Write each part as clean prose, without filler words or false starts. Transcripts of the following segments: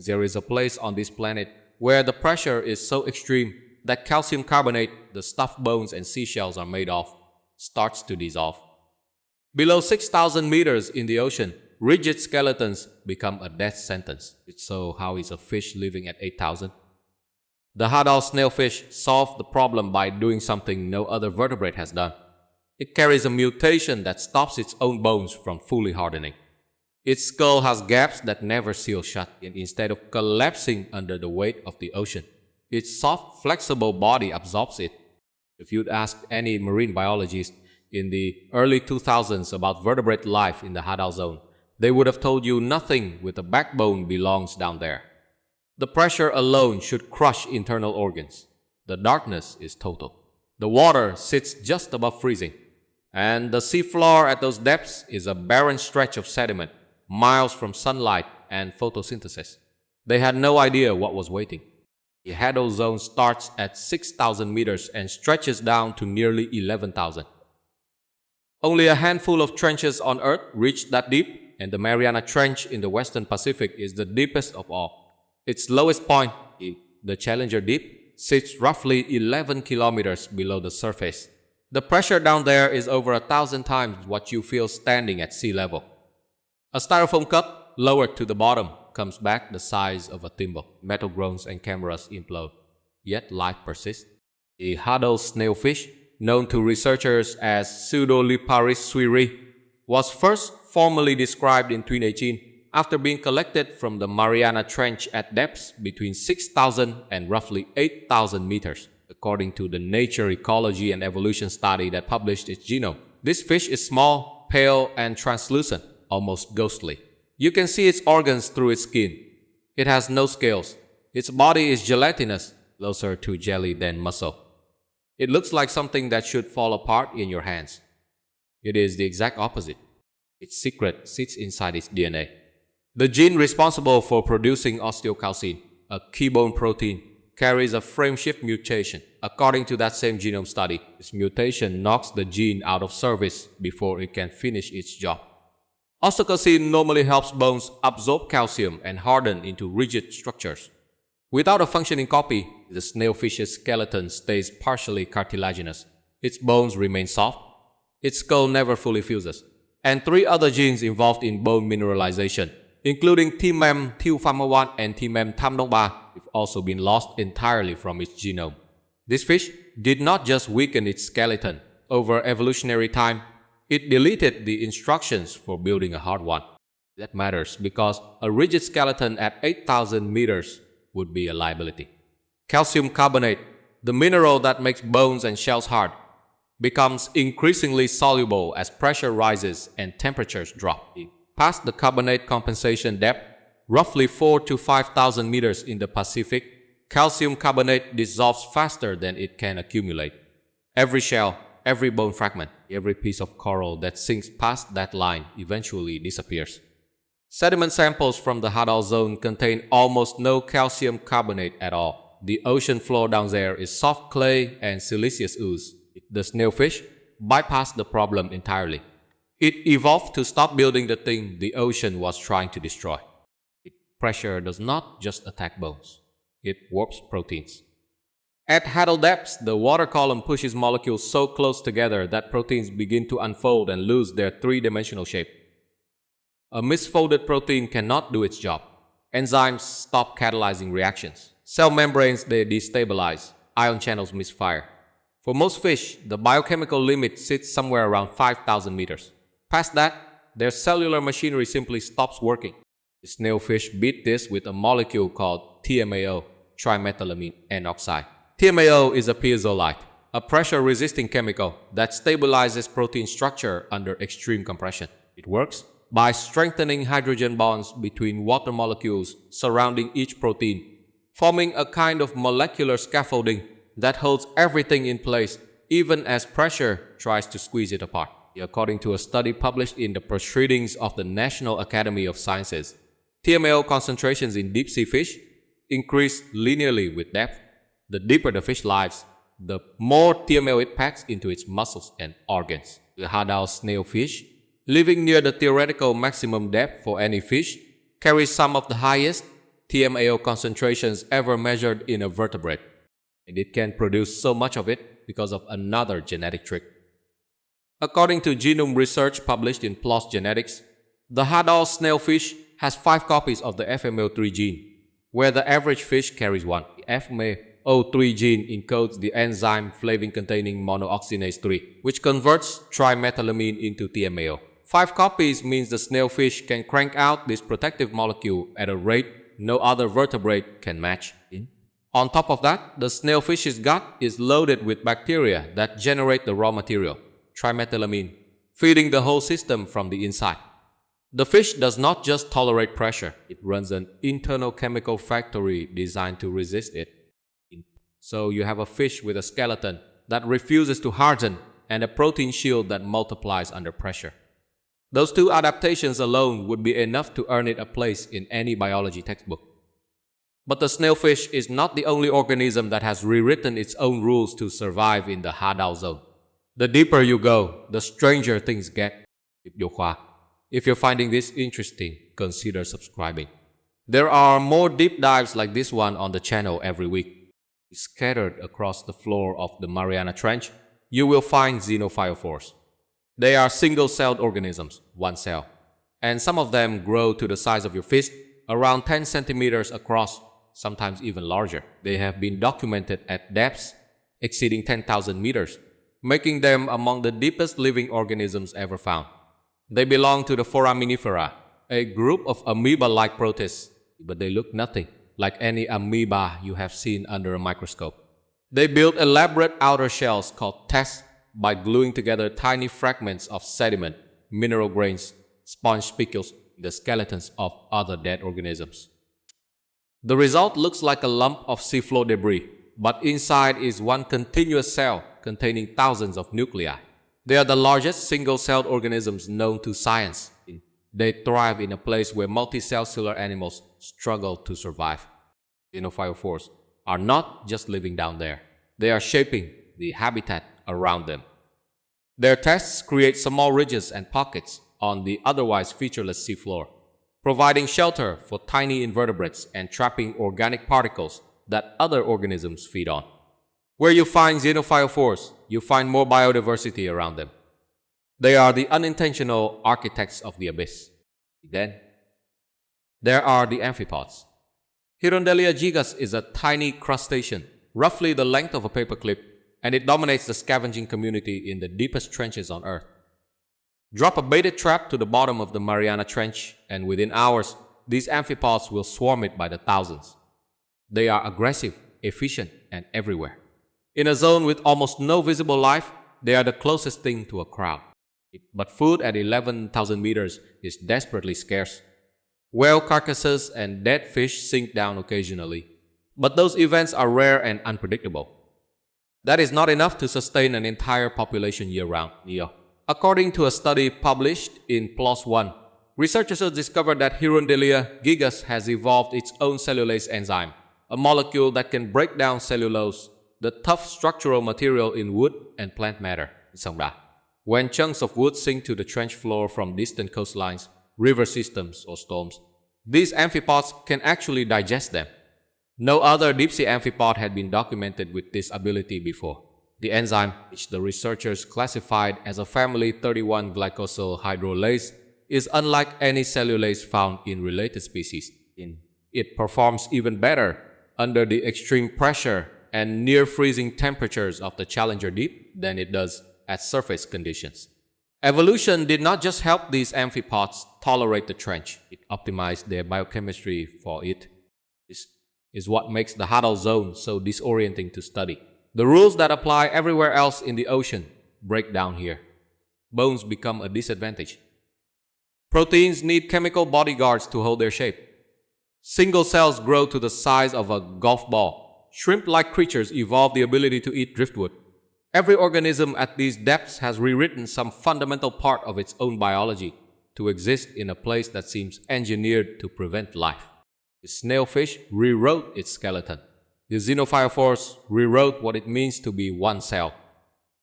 There is a place on this planet where the pressure is so extreme that calcium carbonate, the stuffed bones and seashells are made of, starts to dissolve. Below 6,000 meters in the ocean, rigid skeletons become a death sentence. So how is a fish living at 8,000? The Hadal Snailfish solved the problem by doing something no other vertebrate has done. It carries a mutation that stops its own bones from fully hardening. Its skull has gaps that never seal shut, and instead of collapsing under the weight of the ocean, its soft, flexible body absorbs it. If you'd asked any marine biologist in the early 2000s about vertebrate life in the Hadal zone, they would have told you nothing with a backbone belongs down there. The pressure alone should crush internal organs. The darkness is total. The water sits just above freezing, and the seafloor at those depths is a barren stretch of sediment, miles from sunlight and photosynthesis. They had no idea what was waiting. The Hadal zone starts at 6,000 meters and stretches down to nearly 11,000. Only a handful of trenches on Earth reach that deep, and the Mariana Trench in the Western Pacific is the deepest of all. Its lowest point, the Challenger Deep, sits roughly 11 kilometers below the surface. The pressure down there is over 1,000 times what you feel standing at sea level. A styrofoam cup lowered to the bottom comes back the size of a thimble. Metal groans and cameras implode. Yet life persists. The Hadal Snailfish, known to researchers as Pseudoliparis swirei, was first formally described in 2018 after being collected from the Mariana Trench at depths between 6,000 and roughly 8,000 meters, according to the Nature Ecology and Evolution study that published its genome. This fish is small, pale, and translucent, almost ghostly. You can see its organs through its skin. It has no scales. Its body is gelatinous, closer to jelly than muscle. It looks like something that should fall apart in your hands. It is the exact opposite. Its secret sits inside its DNA. The gene responsible for producing osteocalcin, a key bone protein, carries a frameshift mutation. According to that same genome study, this mutation knocks the gene out of service before it can finish its job. Osteocalcin normally helps bones absorb calcium and harden into rigid structures. Without a functioning copy, the snailfish's skeleton stays partially cartilaginous. Its bones remain soft. Its skull never fully fuses. And three other genes involved in bone mineralization, including TMEM-thiopharma1 and TMEM-TAMDONGBA, have also been lost entirely from its genome. This fish did not just weaken its skeleton. Over evolutionary time, it deleted the instructions for building a hard one. That matters because a rigid skeleton at 8,000 meters would be a liability. Calcium carbonate, the mineral that makes bones and shells hard, becomes increasingly soluble as pressure rises and temperatures drop. Past the carbonate compensation depth, roughly 4,000 to 5,000 meters in the Pacific, calcium carbonate dissolves faster than it can accumulate. Every shell, every bone fragment, every piece of coral that sinks past that line eventually disappears. Sediment samples from the Hadal zone contain almost no calcium carbonate at all. The ocean floor down there is soft clay and siliceous ooze. The snailfish bypassed the problem entirely. It evolved to stop building the thing the ocean was trying to destroy. Pressure does not just attack bones. It warps proteins. At Hadal depths, the water column pushes molecules so close together that proteins begin to unfold and lose their three-dimensional shape. A misfolded protein cannot do its job. Enzymes stop catalyzing reactions. Cell membranes they destabilize. Ion channels misfire. For most fish, the biochemical limit sits somewhere around 5,000 meters. Past that, their cellular machinery simply stops working. The snailfish beat this with a molecule called TMAO, trimethylamine N-oxide. TMAO is a piezolyte, a pressure-resisting chemical that stabilizes protein structure under extreme compression. It works by strengthening hydrogen bonds between water molecules surrounding each protein, forming a kind of molecular scaffolding that holds everything in place even as pressure tries to squeeze it apart. According to a study published in the Proceedings of the National Academy of Sciences, TMAO concentrations in deep-sea fish increase linearly with depth. The deeper the fish lives, the more TMAO it packs into its muscles and organs. The Hadal snailfish, living near the theoretical maximum depth for any fish, carries some of the highest TMAO concentrations ever measured in a vertebrate, and it can produce so much of it because of another genetic trick. According to genome research published in PLOS Genetics, the Hadal Snailfish has 5 copies of the FMO3 gene, where the average fish carries 1. The FMO3 gene encodes the enzyme flavin-containing monooxynase 3, which converts trimethylamine into TMAO. 5 copies means the snailfish can crank out this protective molecule at a rate no other vertebrate can match. On top of that, the snailfish's gut is loaded with bacteria that generate the raw material, trimethylamine, feeding the whole system from the inside. The fish does not just tolerate pressure, it runs an internal chemical factory designed to resist it. So you have a fish with a skeleton that refuses to harden and a protein shield that multiplies under pressure. Those 2 adaptations alone would be enough to earn it a place in any biology textbook. But the snailfish is not the only organism that has rewritten its own rules to survive in the Hadal zone. The deeper you go, the stranger things get. If you're finding this interesting, consider subscribing. There are more deep dives like this one on the channel every week. Scattered across the floor of the Mariana Trench, you will find xenophyophores. They are single-celled organisms, 1 cell, and some of them grow to the size of your fist, around 10 centimeters across, sometimes even larger. They have been documented at depths exceeding 10,000 meters, making them among the deepest living organisms ever found. They belong to the foraminifera, a group of amoeba-like protists, but they look nothing like any amoeba you have seen under a microscope. They build elaborate outer shells called tests by gluing together tiny fragments of sediment, mineral grains, sponge spicules, the skeletons of other dead organisms. The result looks like a lump of seafloor debris, but inside is one continuous cell containing thousands of nuclei. They are the largest single-celled organisms known to science. They thrive in a place where multicellular animals struggle to survive. Xenophyophores are not just living down there. They are shaping the habitat around them. Their tests create small ridges and pockets on the otherwise featureless seafloor, providing shelter for tiny invertebrates and trapping organic particles that other organisms feed on. Where you find xenophyophores, you find more biodiversity around them. They are the unintentional architects of the abyss. Then, there are the amphipods. Hirondelia gigas is a tiny crustacean, roughly the length of a paperclip, and it dominates the scavenging community in the deepest trenches on Earth. Drop a baited trap to the bottom of the Mariana Trench, and within hours, these amphipods will swarm it by the thousands. They are aggressive, efficient, and everywhere. In a zone with almost no visible life, they are the closest thing to a crowd. But food at 11,000 meters is desperately scarce. Whale carcasses and dead fish sink down occasionally, but those events are rare and unpredictable. That is not enough to sustain an entire population year-round. According to a study published in PLOS One, researchers discovered that Hirondelia gigas has evolved its own cellulase enzyme, a molecule that can break down cellulose, the tough structural material in wood and plant matter. When chunks of wood sink to the trench floor from distant coastlines, river systems, or storms, these amphipods can actually digest them. No other deep-sea amphipod had been documented with this ability before. The enzyme, which the researchers classified as a family 31 glycosyl hydrolase, is unlike any cellulase found in related species. It performs even better under the extreme pressure and near freezing temperatures of the Challenger Deep than it does at surface conditions. Evolution did not just help these amphipods tolerate the trench, it optimized their biochemistry for it. This is what makes the Hadal zone so disorienting to study. The rules that apply everywhere else in the ocean break down here. Bones become a disadvantage. Proteins need chemical bodyguards to hold their shape. Single cells grow to the size of a golf ball. Shrimp-like creatures evolve the ability to eat driftwood. Every organism at these depths has rewritten some fundamental part of its own biology to exist in a place that seems engineered to prevent life. The snailfish rewrote its skeleton. The xenophyophores rewrote what it means to be one cell.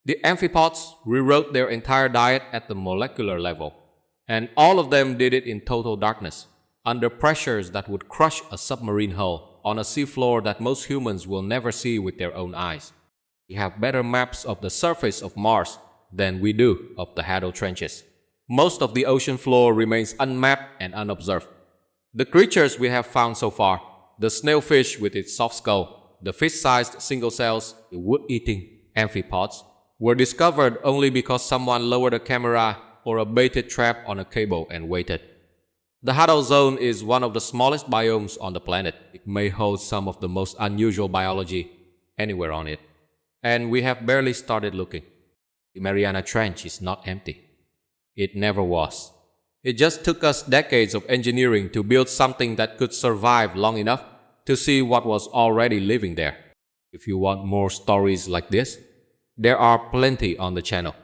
The amphipods rewrote their entire diet at the molecular level, and all of them did it in total darkness. under pressures that would crush a submarine hull on a seafloor that most humans will never see with their own eyes. We have better maps of the surface of Mars than we do of the Hadal trenches. Most of the ocean floor remains unmapped and unobserved. The creatures we have found so far, the snailfish with its soft skull, the fish-sized single cells, the wood-eating amphipods, were discovered only because someone lowered a camera or a baited trap on a cable and waited. The Hadal zone is one of the smallest biomes on the planet. It may hold some of the most unusual biology anywhere on it. And we have barely started looking. The Mariana Trench is not empty. It never was. It just took us decades of engineering to build something that could survive long enough to see what was already living there. If you want more stories like this, there are plenty on the channel.